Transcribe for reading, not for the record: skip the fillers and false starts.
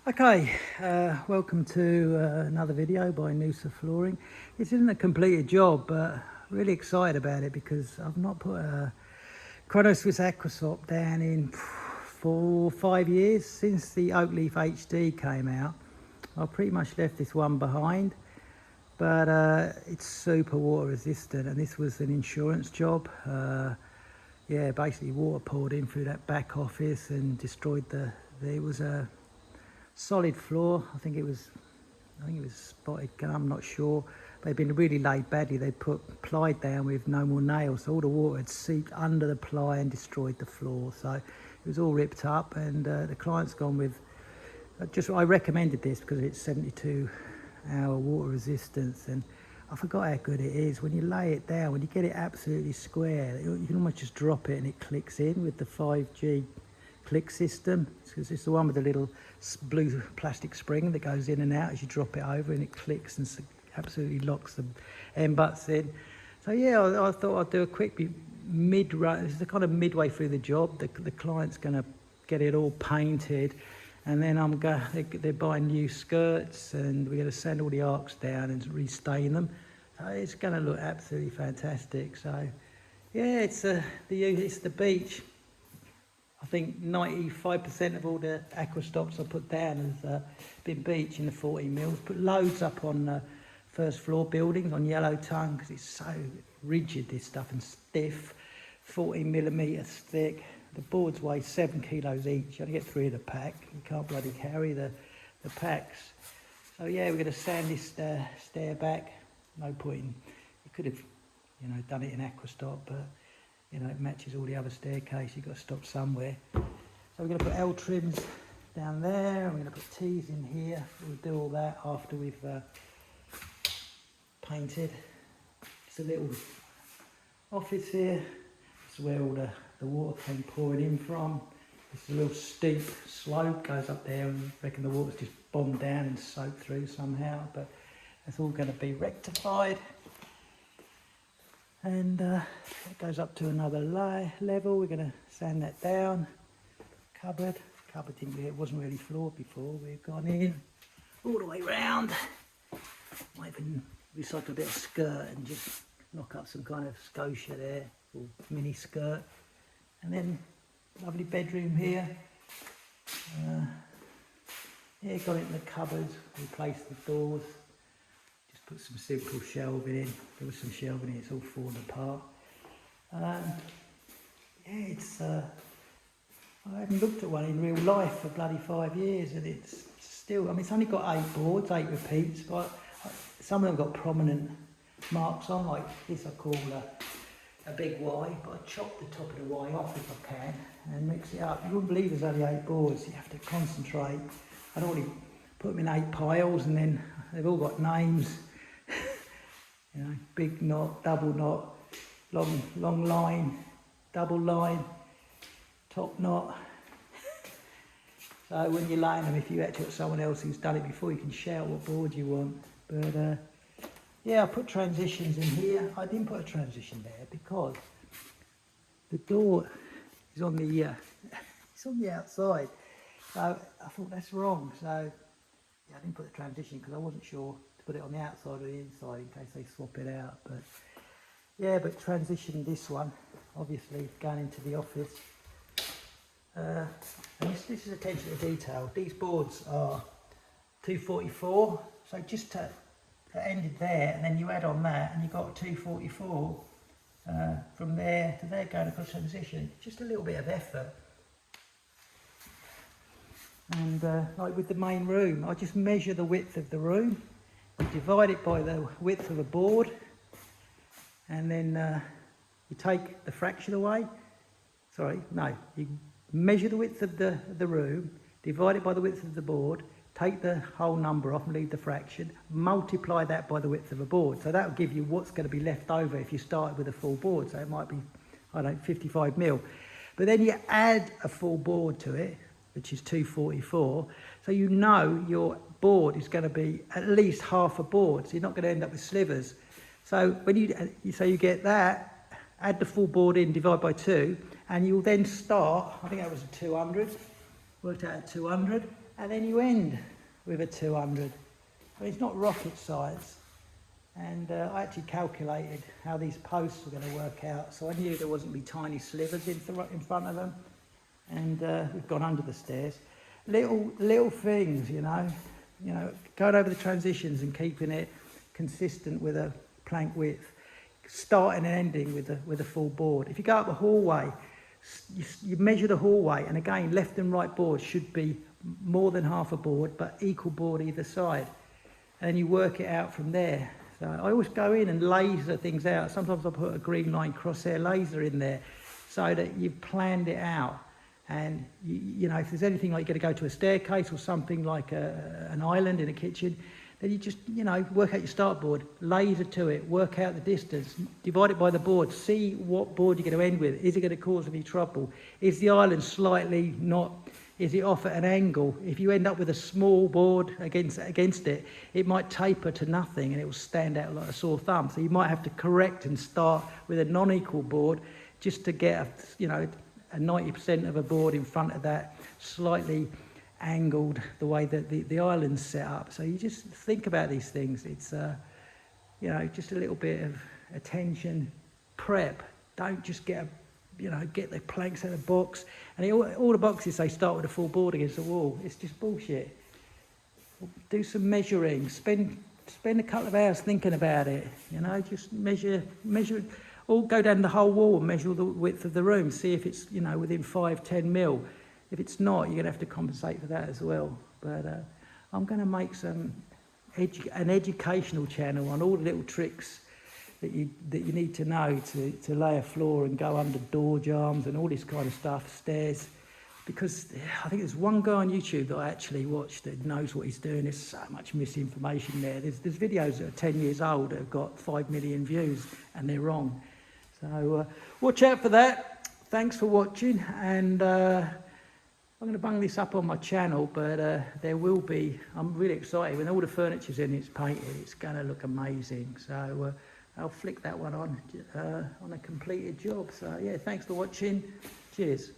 Okay, welcome to another video by Noosa Flooring. This isn't a completed job, but really excited about it because I've not put a Kronoswiss Aquastop down in 4 or 5 years since the Oakleaf HD came out. I pretty much left this one behind, but it's super water resistant, and this was an insurance job. Yeah, basically water poured in through that back office and destroyed it was a solid floor. I think it was spotted gum, I'm not sure. They'd been really laid badly. They'd put ply down with no more nails, so all the water had seeped under the ply and destroyed the floor. So it was all ripped up, and the client's gone with I recommended this because of its 72-hour water resistance, and I forgot how good it is. When you lay it down, when you get it absolutely square, you can almost just drop it and it clicks in with the 5G click system. It's the one with the little blue plastic spring that goes in and out as you drop it over, and it clicks and absolutely locks the end butts in. So yeah, I thought I'd do a quick mid-run. This is the kind of midway through the job. The client's going to get it all painted, and then they're buying new skirts, and we're going to sand all the arcs down and restain them. So it's going to look absolutely fantastic. So yeah, it's the beach. I think 95% of all the Aquastops I put down has been beach in the 14 mils. Put loads up on first floor buildings on yellow tongue because it's so rigid, this stuff, and stiff. 14 millimetres thick. The boards weigh 7 kilos each. You only get 3 of the pack. You can't bloody carry the packs. So yeah, we're going to sand this stair back. No point in, you could have, done it in Aquastop, but it matches all the other staircase. You've got to stop somewhere. So we're going to put L trims down there. We're going to put T's in here. We'll do all that after we've painted. It's a little office here. This is where all the water came pouring in from. It's a real steep slope, goes up there, and I reckon the water's just bombed down and soaked through somehow, but that's all going to be rectified. And it goes up to another level. We're going to sand that down. Cupboard it wasn't really floored before. We've gone in all the way round. Might even recycle a bit of skirt and just knock up some kind of scotia there, or mini skirt. And then lovely bedroom here. Yeah, got it in the cupboards. Replaced the doors. Put some simple shelving in. There was some shelving in, it's all fallen apart. Yeah, it's I haven't looked at one in real life for bloody 5 years, and it's still, it's only got 8 boards, 8 repeats, but some of them got prominent marks on, like this I call a big Y, but I chop the top of the Y off if I can and mix it up. You wouldn't believe there's only 8 boards. You have to concentrate. I'd already put them in 8 piles, and then they've all got names. Big knot, double knot, long line, double line, top knot. So when you're laying them, if you actually got someone else who's done it before, you can shout what board you want. But yeah, I put transitions in here. I didn't put a transition there because the door is on the it's on the outside. So I thought that's wrong. So yeah, I didn't put the transition because I wasn't sure to put it on the outside or the inside in case they swap it out. But yeah, but transition this one, obviously going into the office. And this is attention to detail. These boards are 244, so just to ended there, and then you add on that, and you've got 244 from there to there going across transition. Just a little bit of effort. And like with the main room, I just measure the width of the room, divide it by the width of a board, and then you take the fraction away. You measure the width of the room, divide it by the width of the board, take the whole number off and leave the fraction, multiply that by the width of a board. So that will give you what's going to be left over if you started with a full board. So it might be, 55 mil. But then you add a full board to it, which is 244, so your board is going to be at least half a board, so you're not going to end up with slivers. So when you get that, add the full board in, divide by 2, and you'll then start, I think that was a 200, worked out at 200, and then you end with a 200. But it's not rocket science. And I actually calculated how these posts were going to work out, so I knew there wasn't be tiny slivers in front of them. And we've gone under the stairs. Little things, you know, going over the transitions and keeping it consistent with a plank width, starting and ending with a full board. If you go up a hallway, you measure the hallway, and again, left and right board should be more than half a board, but equal board either side. And then you work it out from there. So I always go in and laser things out. Sometimes I put a green line crosshair laser in there so that you've planned it out. And you know, if there's anything like you're going to go to a staircase or something like an island in a kitchen, then you just, you know, work out your start board, laser to it, work out the distance, divide it by the board, see what board you're going to end with. Is it going to cause any trouble? Is the island slightly not, is it off at an angle? If you end up with a small board against it, it might taper to nothing and it will stand out like a sore thumb. So you might have to correct and start with a non-equal board just to get, you know, a 90% of a board in front of that, slightly angled the way that the island's set up. So you just think about these things. It's you know, just a little bit of attention, prep. Don't just get the planks out of the box, and all the boxes they start with a full board against the wall. It's just bullshit. Do some measuring, spend a couple of hours thinking about it, you know, just measure, or go down the whole wall and measure the width of the room, see if it's, you know, within 5-10 mil. If it's not, you're going to have to compensate for that as well. But I'm going to make an educational channel on all the little tricks that you need to know to lay a floor and go under door jambs and all this kind of stuff, stairs. Because I think there's one guy on YouTube that I actually watched that knows what he's doing. There's so much misinformation there. There's videos that are 10 years old that have got 5 million views and they're wrong. So watch out for that. Thanks for watching, and I'm going to bung this up on my channel, but there will be, I'm really excited, when all the furniture's in, it's painted, it's going to look amazing. So I'll flick that one on a completed job. So yeah, thanks for watching. Cheers.